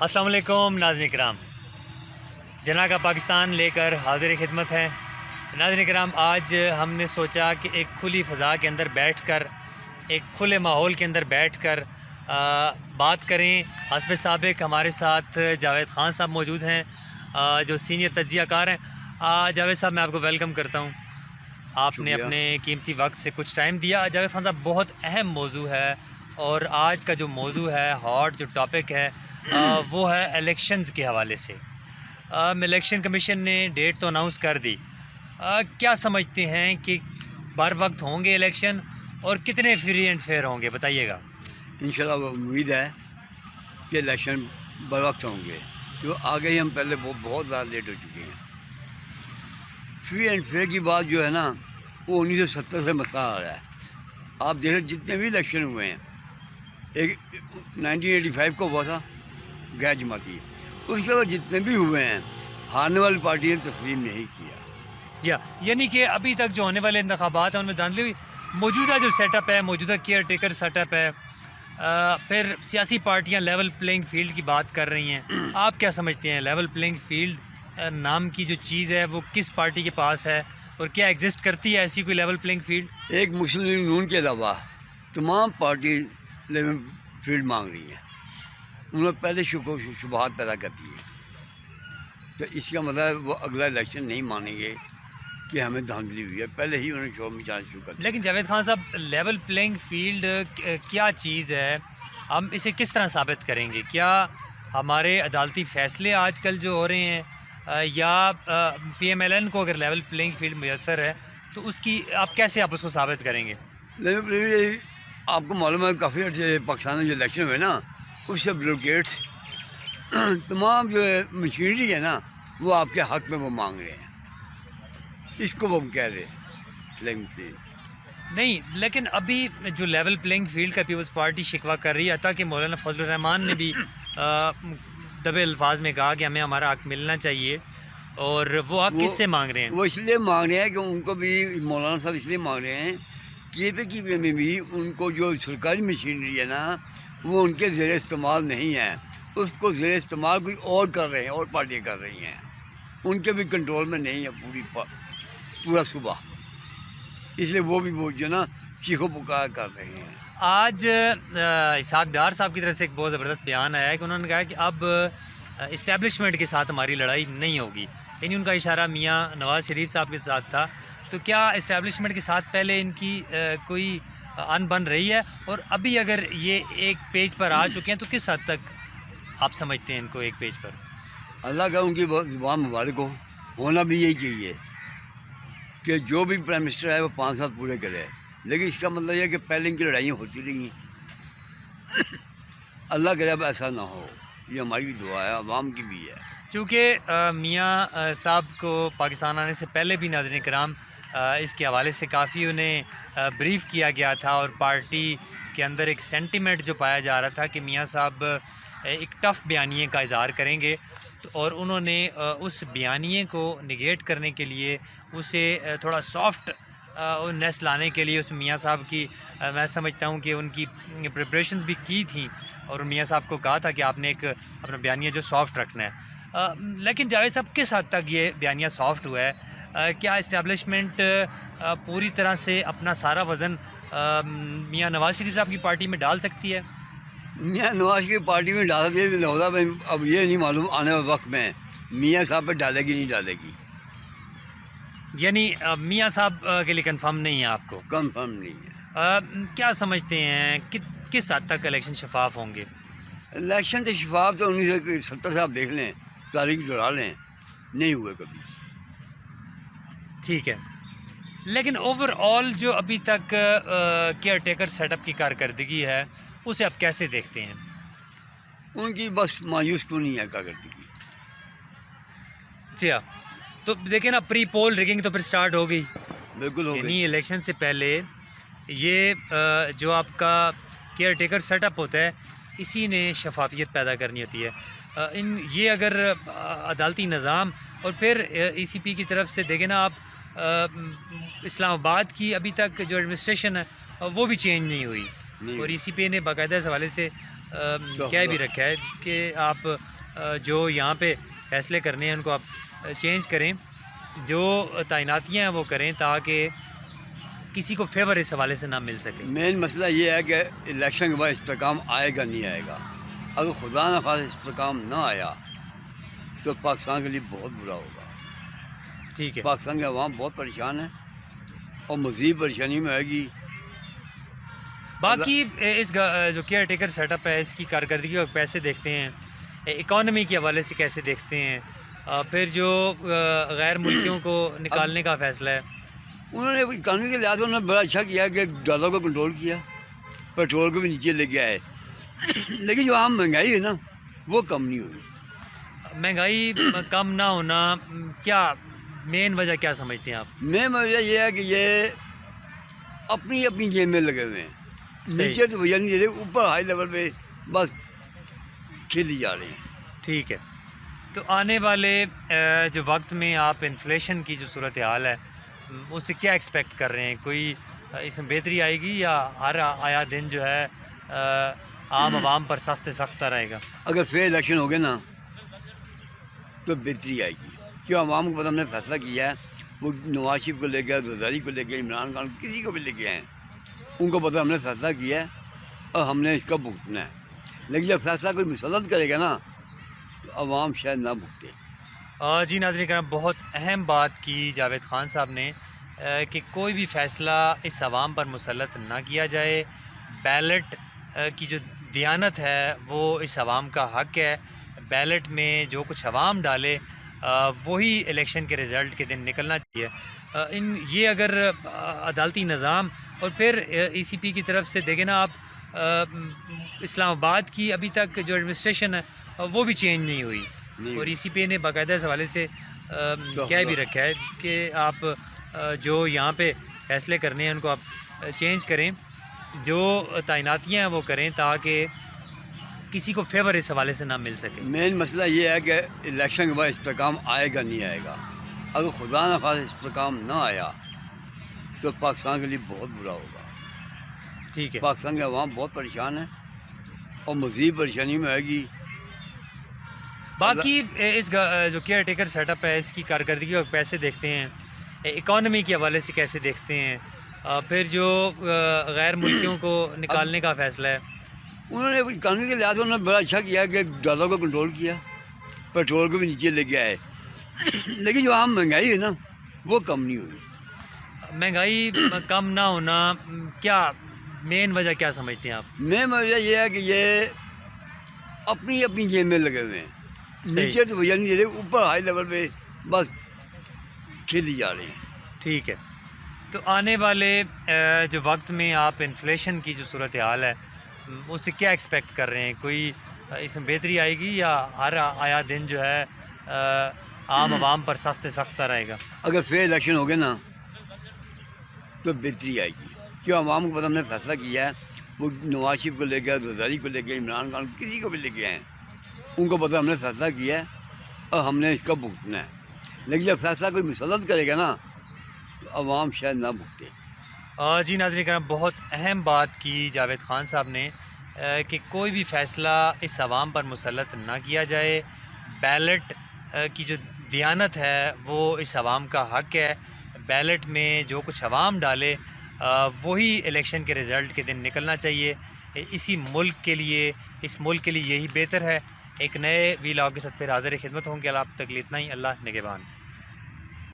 السلام علیکم ناظرین کرام، جناح کا پاکستان لے کر حاضر خدمت ہے۔ ناظرین کرام، آج ہم نے سوچا کہ ایک کھلی فضا کے اندر بیٹھ کر، ایک کھلے ماحول کے اندر بیٹھ کر بات کریں۔ حسب سابق ہمارے ساتھ جاوید خان صاحب موجود ہیں جو سینئر تجزیہ کار ہیں۔ جاوید صاحب، میں آپ کو ویلکم کرتا ہوں۔ آپ نے اپنے قیمتی وقت سے کچھ ٹائم دیا۔ جاوید خان صاحب، بہت اہم موضوع ہے، اور آج کا جو موضوع ہے، ہاٹ جو ٹاپک ہے، وہ ہے الیکشنز کے حوالے سے۔ الیکشن کمیشن نے ڈیٹ تو اناؤنس کر دی۔ کیا سمجھتے ہیں کہ بر وقت ہوں گے الیکشن، اور کتنے فری اینڈ فیئر ہوں گے؟ بتائیے گا۔ انشاءاللہ امید ہے کہ الیکشن بر وقت ہوں گے، جو آگے ہی ہم پہلے بہت زیادہ لیٹ ہو چکے ہیں۔ فری اینڈ فیئر کی بات جو ہے نا، وہ 1970 سے مسئلہ آ رہا ہے۔ آپ دیکھ رہے جتنے بھی الیکشن ہوئے ہیں، ایک 1985 کو ہوا تھا غیر جماعتی، اس کے بعد جتنے بھی ہوئے ہیں، ہارنے والی پارٹی نے تسلیم نہیں کیا۔ جی ہاں، یعنی کہ ابھی تک جو ہونے والے انتخابات ہیں ان میں دھاندلی ہوئی۔ موجودہ جو سیٹ اپ ہے، موجودہ کیئر ٹیکر سیٹ اپ ہے، پھر سیاسی پارٹیاں لیول پلینگ فیلڈ کی بات کر رہی ہیں۔ آپ کیا سمجھتے ہیں، لیول پلینگ فیلڈ نام کی جو چیز ہے وہ کس پارٹی کے پاس ہے، اور کیا ایگزسٹ کرتی ہے ایسی کوئی لیول پلینگ فیلڈ؟ ایک مسلم لیگ نون کے علاوہ تمام پارٹی لیول فیلڈ مانگ رہی ہیں۔ انہوں نے پہلے شبہات پیدا کر دی ہیں، تو اس کا مطلب وہ اگلا الیکشن نہیں مانیں گے کہ ہمیں دھاندلی ہوئی ہے، پہلے ہی انہوں نے شور مچانا شروع کر دیا۔ لیکن جاوید خان صاحب، لیول پلینگ فیلڈ کیا چیز ہے؟ ہم اسے کس طرح ثابت کریں گے؟ کیا ہمارے عدالتی فیصلے آج کل جو ہو رہے ہیں، یا پی ایم ایل این کو اگر لیول پلینگ فیلڈ میسر ہے تو اس کی آپ کیسے اس کو ثابت کریں گے؟ لیول پلینگ آپ کو معلوم ہے، کافی عرصے پاکستان میں جو الیکشن ہوئے نا، اس سے بلوکیٹس تمام جو مشینری ہے نا، وہ آپ کے حق میں وہ مانگ رہے ہیں۔ اس کو وہ کہہ رہے ہیں لیول فیلڈ نہیں، لیکن ابھی جو لیول پلینگ فیلڈ کا پیپلز پارٹی شکوہ کر رہی ہے، تاکہ مولانا فضل الرحمان نے بھی دبے الفاظ میں کہا کہ ہمیں ہمارا حق ملنا چاہیے، اور وہ حق کس سے مانگ رہے ہیں؟ وہ اس لیے مانگ رہے ہیں کہ ان کو بھی مولانا صاحب اس لیے مانگ رہے ہیں کہ پی میں بھی ان کو جو سرکاری مشینری ہے نا، وہ ان کے زیر استعمال نہیں ہے، اس کو زیر استعمال کوئی اور کر رہے ہیں، اور پارٹیاں کر رہی ہیں، ان کے بھی کنٹرول میں نہیں ہے پورا صوبہ، اس لیے وہ بھی جو نا چیخو پکار کر رہے ہیں۔ آج اسحاق ڈار صاحب کی طرف سے ایک بہت زبردست بیان آیا ہے کہ انہوں نے کہا کہ اب اسٹیبلشمنٹ کے ساتھ ہماری لڑائی نہیں ہوگی، یعنی ان کا اشارہ میاں نواز شریف صاحب کے ساتھ تھا۔ تو کیا اسٹیبلشمنٹ کے ساتھ پہلے ان کی کوئی ان بن رہی ہے، اور ابھی اگر یہ ایک پیج پر آ چکے ہیں تو کس حد تک آپ سمجھتے ہیں ان کو ایک پیج پر؟ اللہ کا ان کی زبان مبارک ہو، ہونا بھی یہی چاہیے کہ جو بھی پرائم منسٹر ہے وہ 5 سال پورے کرے، لیکن اس کا مطلب یہ ہے کہ پہلے ان کی لڑائیاں ہوتی رہی ہیں۔ اللہ کرے اب ایسا نہ ہو، یہ ہماری بھی دعا ہے، عوام کی بھی ہے۔ چونکہ میاں صاحب کو پاکستان آنے سے پہلے بھی ناظرین کرام اس کے حوالے سے کافی انہیں بریف کیا گیا تھا، اور پارٹی کے اندر ایک سینٹیمنٹ جو پایا جا رہا تھا کہ میاں صاحب ایک ٹف بیانیے کا اظہار کریں گے، اور انہوں نے اس بیانیے کو نگیٹ کرنے کے لیے، اسے تھوڑا سافٹ نیس لانے کے لیے، اس میاں صاحب کی میں سمجھتا ہوں کہ ان کی پریپریشنز بھی کی تھیں، اور میاں صاحب کو کہا تھا کہ آپ نے ایک اپنا بیانیہ جو سافٹ رکھنا ہے۔ لیکن جاوید صاحب، کس حد تک یہ بیانیہ سافٹ ہوا ہے؟ کیا اسٹیبلشمنٹ پوری طرح سے اپنا سارا وزن میاں نواز شریف صاحب کی پارٹی میں ڈال سکتی ہے؟ میاں نواز کی پارٹی میں ڈال دیا لہٰذا میں اب یہ نہیں معلوم آنے والے وقت میں میاں صاحب پہ ڈالے گی نہیں ڈالے گی، یعنی میاں صاحب کے لیے کنفرم نہیں ہے آپ کو؟ کنفرم نہیں ہے۔ کیا سمجھتے ہیں کس حد تک الیکشن شفاف ہوں گے؟ الیکشن تو شفاف تو 1970 سے آپ دیکھ لیں، تاریخ جڑا لیں، نہیں ہوئے کبھی۔ ٹھیک ہے، لیکن اوور آل جو ابھی تک کیئر ٹیکر سیٹ اپ کی کارکردگی ہے، اسے آپ کیسے دیکھتے ہیں؟ ان کی بس مایوس کیوں نہیں ہے کارکردگی۔ جی ہاں، تو دیکھیں نا، پری پول ریگنگ تو پھر سٹارٹ ہو گئی، بالکل ہو گئی۔ یعنی الیکشن سے پہلے یہ جو آپ کا کیئر ٹیکر سیٹ اپ ہوتا ہے، اسی نے شفافیت پیدا کرنی ہوتی ہے۔ یہ اگر عدالتی نظام، اور پھر ای سی پی کی طرف سے دیکھیں نا آپ، اسلام آباد کی ابھی تک جو ایڈمنسٹریشن ہے وہ بھی چینج نہیں ہوئی، اور ای سی پی نے باقاعدہ اس حوالے سے کہہ بھی رکھا ہے کہ آپ جو یہاں پہ فیصلے کرنے ہیں ان کو آپ چینج کریں، جو تعیناتیاں ہیں وہ کریں تاکہ کسی کو فیور اس حوالے سے نہ مل سکے۔ مین مسئلہ یہ ہے کہ الیکشن کے بعد استحکام آئے گا نہیں آئے گا۔ اگر خدا نہ خواستہ استحکام نہ آیا تو پاکستان کے لیے بہت برا ہوگا۔ ٹھیک ہے، پاکستان کے عوام بہت پریشان ہے اور مزید پریشانی میں آئے گی۔ باقی اس جو کیئر ٹیکر سیٹ اپ ہے اس کی کارکردگی کو کیسے دیکھتے ہیں، اکانومی کے حوالے سے کیسے دیکھتے ہیں، پھر جو غیر ملکیوں کو نکالنے کا فیصلہ ہے؟ انہوں نے قانون کے لحاظ سے انہوں نے بڑا اچھا کیا کہ ڈالر کو کنٹرول کیا، پیٹرول کو بھی نیچے لے کے آئے، لیکن جو عام مہنگائی ہے نا وہ کم نہیں ہوئی۔ مہنگائی کم نہ ہونا کیا مین وجہ کیا سمجھتے ہیں آپ؟ مین وجہ یہ ہے کہ یہ اپنی اپنی گیم میں لگے ہوئے ہیں، نیچے تو وجہ نہیں دے رہے، اوپر ہائی لیول پہ بس کھیلی جا رہے ہیں۔ ٹھیک ہے، تو آنے والے جو وقت میں آپ انفلیشن کی جو صورتحال ہے اس سے کیا ایکسپیکٹ کر رہے ہیں؟ کوئی اس میں بہتری آئے گی یا ہر آیا دن جو ہے عام عوام پر سخت سے سخت رہے گا؟ اگر فیئر الیکشن ہو گئے نا تو بہتری آئے گی، کیوں عوام کو پتہ ہم نے فیصلہ کیا ہے، وہ نواز شریف کو لے کے زرداری کو لے کے عمران خان کسی کو بھی لے کے آئے ہیں، ان کو پتہ ہم نے فیصلہ کیا ہے اور ہم نے اس کا بھگتنا ہے، لیکن جب فیصلہ کوئی مسلط کرے گا نا تو عوام شاید نہ بھگتے۔ جی ناظرین کرام، بہت اہم بات کی جاوید خان صاحب نے کہ کوئی بھی فیصلہ اس عوام پر مسلط نہ کیا جائے، بیلٹ کی جو دیانت ہے وہ اس عوام کا حق ہے، بیلٹ میں جو کچھ عوام ڈالے وہی الیکشن کے رزلٹ کے دن نکلنا چاہیے۔ یہ اگر عدالتی نظام اور پھر ای سی پی کی طرف سے دیکھیں نا آپ، اسلام آباد کی ابھی تک جو ایڈمنسٹریشن ہے وہ بھی چینج نہیں ہوئی، اور ای سی پی نے باقاعدہ اس حوالے سے کہہ بھی رکھا ہے کہ آپ جو یہاں پہ فیصلے کرنے ہیں ان کو آپ چینج کریں، جو تعیناتیاں ہیں وہ کریں تاکہ کسی کو فیور اس حوالے سے نہ مل سکے۔ مین مسئلہ یہ ہے کہ الیکشن کے بعد استحکام آئے گا نہیں آئے گا۔ اگر خدا نہ خواستہ استحکام نہ آیا تو پاکستان کے لیے بہت برا ہوگا۔ ٹھیک ہے، پاکستان کے عوام بہت پریشان ہے اور مزید پریشانی میں آئے گی۔ باقی اس جو کیئر ٹیکر سیٹ اپ ہے اس کی کارکردگی کو کیسے دیکھتے ہیں، اکانومی کے حوالے سے کیسے دیکھتے ہیں، پھر جو غیر ملکیوں کو نکالنے کا فیصلہ ہے؟ انہوں نے قانون کے لحاظ سے انہوں نے بڑا اچھا کیا کہ ڈالر کو کنٹرول کیا، پیٹرول کو بھی نیچے لے کے آئے، لیکن جو عام مہنگائی ہے نا وہ کم نہیں ہوئی۔ مہنگائی کم نہ ہونا کیا مین وجہ کیا سمجھتے ہیں آپ؟ مین وجہ یہ ہے کہ یہ اپنی اپنی گیم میں لگے ہوئے ہیں، نیچے تو وجہ نہیں دے رہے، اوپر ہائی لیول پہ بس کھیلی جا رہے ہیں۔ ٹھیک ہے، تو آنے والے جو وقت میں آپ انفلیشن کی جو صورتحال ہے اس سے کیا ایکسپیکٹ کر رہے ہیں؟ کوئی اس میں بہتری آئے گی یا ہر آیا دن جو ہے عام عوام پر سخت سے سخت رہے گا؟ اگر فیئر الیکشن ہو گئے نا تو بہتری آئے گی، کیوں عوام کو پتہ ہم نے فیصلہ کیا ہے، وہ نواز شریف کو لے کے زرداری کو لے کے عمران خان کسی کو بھی لے کے آئے ہیں، ان کو پتہ ہم نے فیصلہ کیا ہے اور ہم نے اس کا بھگتنا ہے، لیکن جب فیصلہ کوئی مسلط کرے گا نا تو عوام شاید نہ بھگتے۔ جی ناظرین کرام، بہت اہم بات کی جاوید خان صاحب نے کہ کوئی بھی فیصلہ اس عوام پر مسلط نہ کیا جائے، بیلٹ کی جو دیانت ہے وہ اس عوام کا حق ہے، بیلٹ میں جو کچھ عوام ڈالے وہی الیکشن کے رزلٹ کے دن نکلنا چاہیے۔ اسی ملک کے لیے، اس ملک کے لیے یہی بہتر ہے۔ ایک نئے ویلاگ کے ساتھ پھر حاضر خدمت ہوں گے، آپ تک اتنا ہی، اللہ نگہبان۔